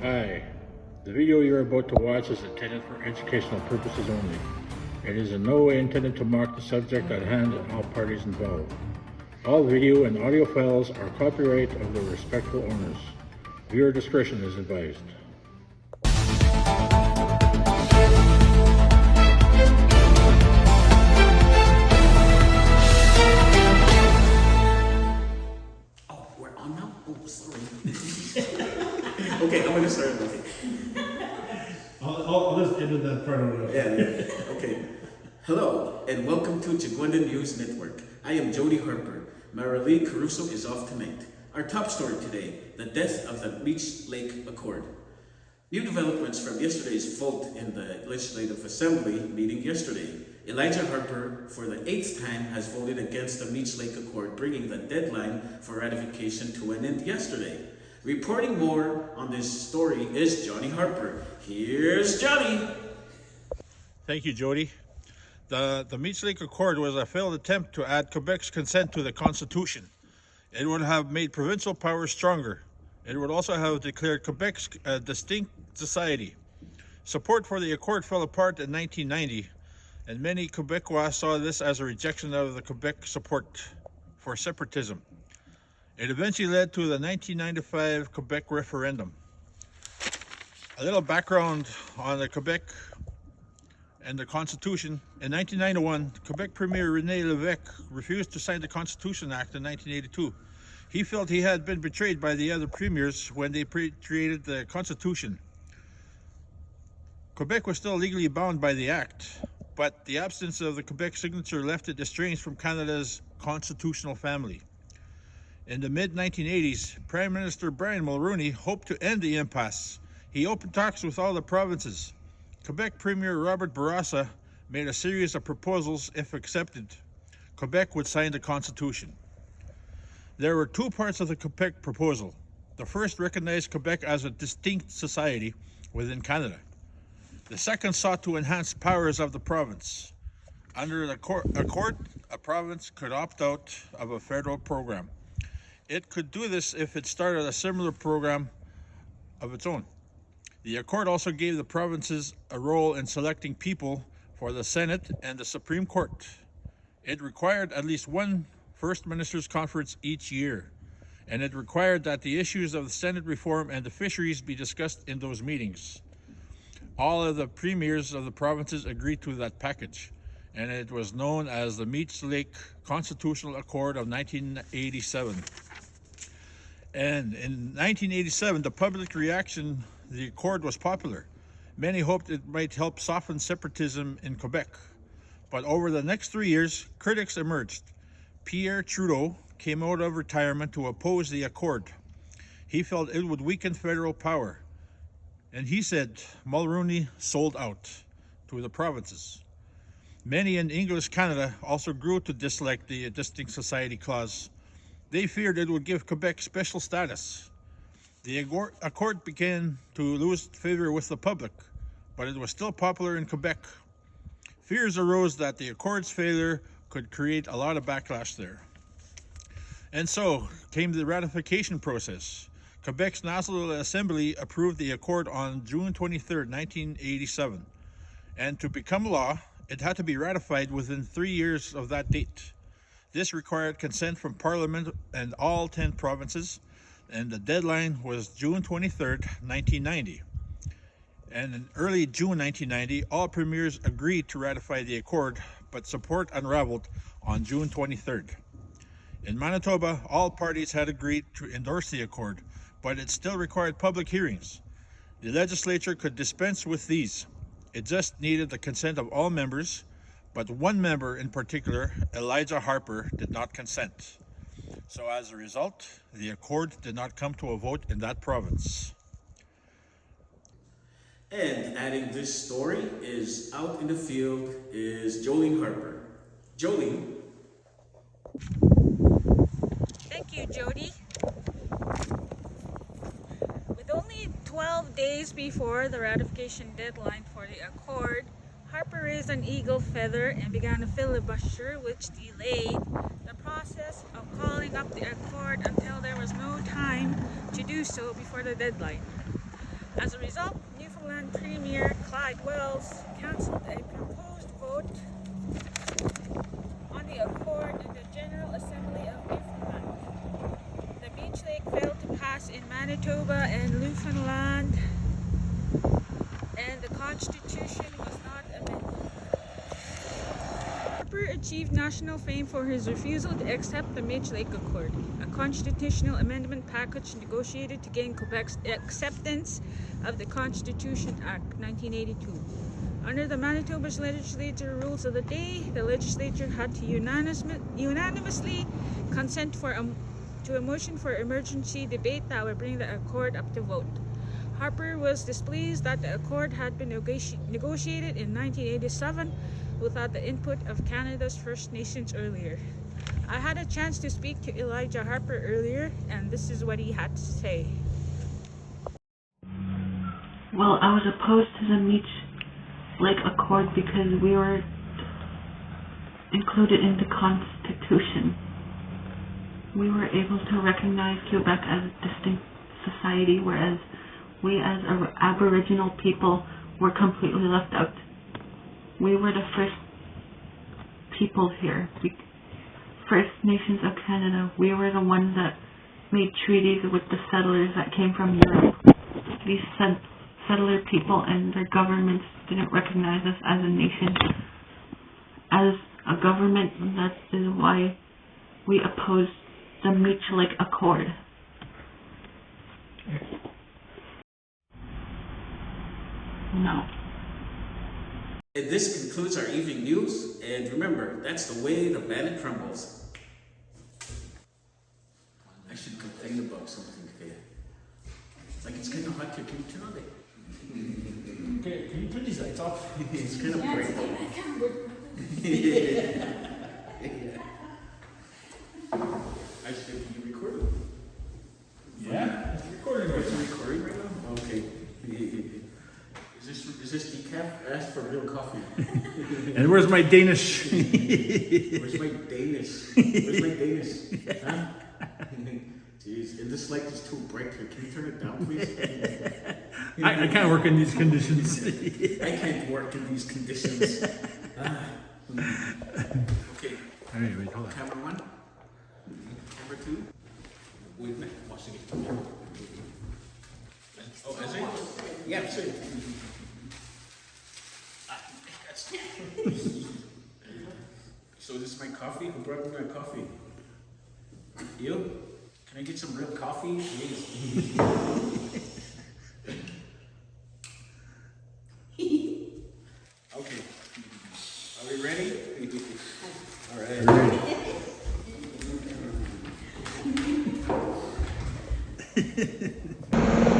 Hi. The video you're about to watch is intended for educational purposes only. It is in no way intended to mock the subject at hand and all parties involved. All video and audio files are copyright of their respectful owners. Viewer discretion is advised. Oh, we're on now? Oh, sorry. Okay, I'm gonna start with it. I'll just edit that part of it. Yeah. Okay. Hello, and welcome to Chigwanda News Network. I am Jody Harper. Marilee Caruso is off tonight. Our top story today, the death of the Meech Lake Accord. New developments from yesterday's vote in the Legislative Assembly meeting yesterday. Elijah Harper, for the 8th time, has voted against the Meech Lake Accord, bringing the deadline for ratification to an end yesterday. Reporting more on this story is Johnny Harper. Here's Johnny. Thank you, Jody. The Meech Lake Accord was a failed attempt to add Quebec's consent to the Constitution. It would have made provincial powers stronger. It would also have declared Quebec's a distinct society. Support for the Accord fell apart in 1990, and many Quebecois saw this as a rejection of the Quebec support for separatism. It eventually led to the 1995 Quebec referendum. A little background on the Quebec and the Constitution. In 1991, Quebec Premier René Lévesque refused to sign the Constitution Act in 1982. He felt he had been betrayed by the other premiers when they created the Constitution. Quebec was still legally bound by the Act, but the absence of the Quebec signature left it estranged from Canada's constitutional family. In the mid-1980s, Prime Minister Brian Mulroney hoped to end the impasse. He opened talks with all the provinces. Quebec Premier Robert Bourassa made a series of proposals. If accepted, Quebec would sign the Constitution. There were two parts of the Quebec proposal. The first recognized Quebec as a distinct society within Canada. The second sought to enhance powers of the province. Under the Accord, a province could opt out of a federal program. It could do this if it started a similar program of its own. The Accord also gave the provinces a role in selecting people for the Senate and the Supreme Court. It required at least one First Minister's Conference each year, and it required that the issues of the Senate reform and the fisheries be discussed in those meetings. All of the premiers of the provinces agreed to that package, and it was known as the Meech Lake Constitutional Accord of 1987. And in 1987, the public reaction to the Accord was popular. Many hoped it might help soften separatism in Quebec. But over the next 3 years, critics emerged. Pierre Trudeau came out of retirement to oppose the Accord. He felt it would weaken federal power. And he said Mulroney sold out to the provinces. Many in English Canada also grew to dislike the Distinct Society Clause. They feared it would give Quebec special status. The Accord began to lose favor with the public, but it was still popular in Quebec. Fears arose that the Accord's failure could create a lot of backlash there. And so came the ratification process. Quebec's National Assembly approved the Accord on June 23, 1987. And to become law, it had to be ratified within 3 years of that date. This required consent from Parliament and all 10 provinces, and the deadline was June 23, 1990. And in early June 1990, all premiers agreed to ratify the Accord, but support unraveled on June 23rd. In Manitoba, all parties had agreed to endorse the Accord, but it still required public hearings. The legislature could dispense with these. It just needed the consent of all members, but one member in particular, Elijah Harper, did not consent. So as a result, the Accord did not come to a vote in that province. And adding this story is out in the field is Jolene Harper. Jolene. Thank you, Jody. With only 12 days before the ratification deadline for the Accord, Harper raised an eagle feather and began a filibuster which delayed the process of calling up the Accord until there was no time to do so before the deadline. As a result, Newfoundland Premier Clyde Wells cancelled a proposed vote on the accord in the General Assembly of Newfoundland. The Meech Lake failed to pass in Manitoba and Newfoundland, and the Constitution was not amended. Harper achieved national fame for his refusal to accept the Meech Lake Accord, a constitutional amendment package negotiated to gain Quebec's acceptance of the Constitution Act 1982. Under the Manitoba's legislature rules of the day, the legislature had to unanimously consent to a motion for emergency debate that would bring the accord up to vote. Harper was displeased that the accord had been negotiated in 1987 without the input of Canada's First Nations earlier. I had a chance to speak to Elijah Harper earlier, and this is what he had to say. Well, I was opposed to the Meech Lake Accord because we were included in the Constitution. We were able to recognize Quebec as a distinct society, whereas we as Aboriginal people were completely left out. We were the first people here, First Nations of Canada. We were the ones that made treaties with the settlers that came from Europe. These settler people and their governments didn't recognize us as a nation, as a government, and that is why we opposed the Meech Lake Accord. No. And this concludes our evening news, and remember, that's the way the planet crumbles. I should complain about something today. It's like it's kind of hot here. Can you turn on it? Okay, can you turn these lights off? It's kind of bright. I should be recording. Yeah, it's recording right It's now. recording right now? Okay. Is this decaf? I asked for real coffee. And where's my Danish? Where's my Danish? Where's my Danish? Huh? Jeez, and this light is too bright here. Can you turn it down, please? I can't work in these conditions. I can't work in these conditions. Okay, All right, wait, hold on. camera one. Camera two. Wait a minute, watching it. Oh, is it? Yeah, it's it. So this is my coffee? Who brought me my coffee? You? Can I get some real coffee? Please. Okay. Are we ready? All right. All right.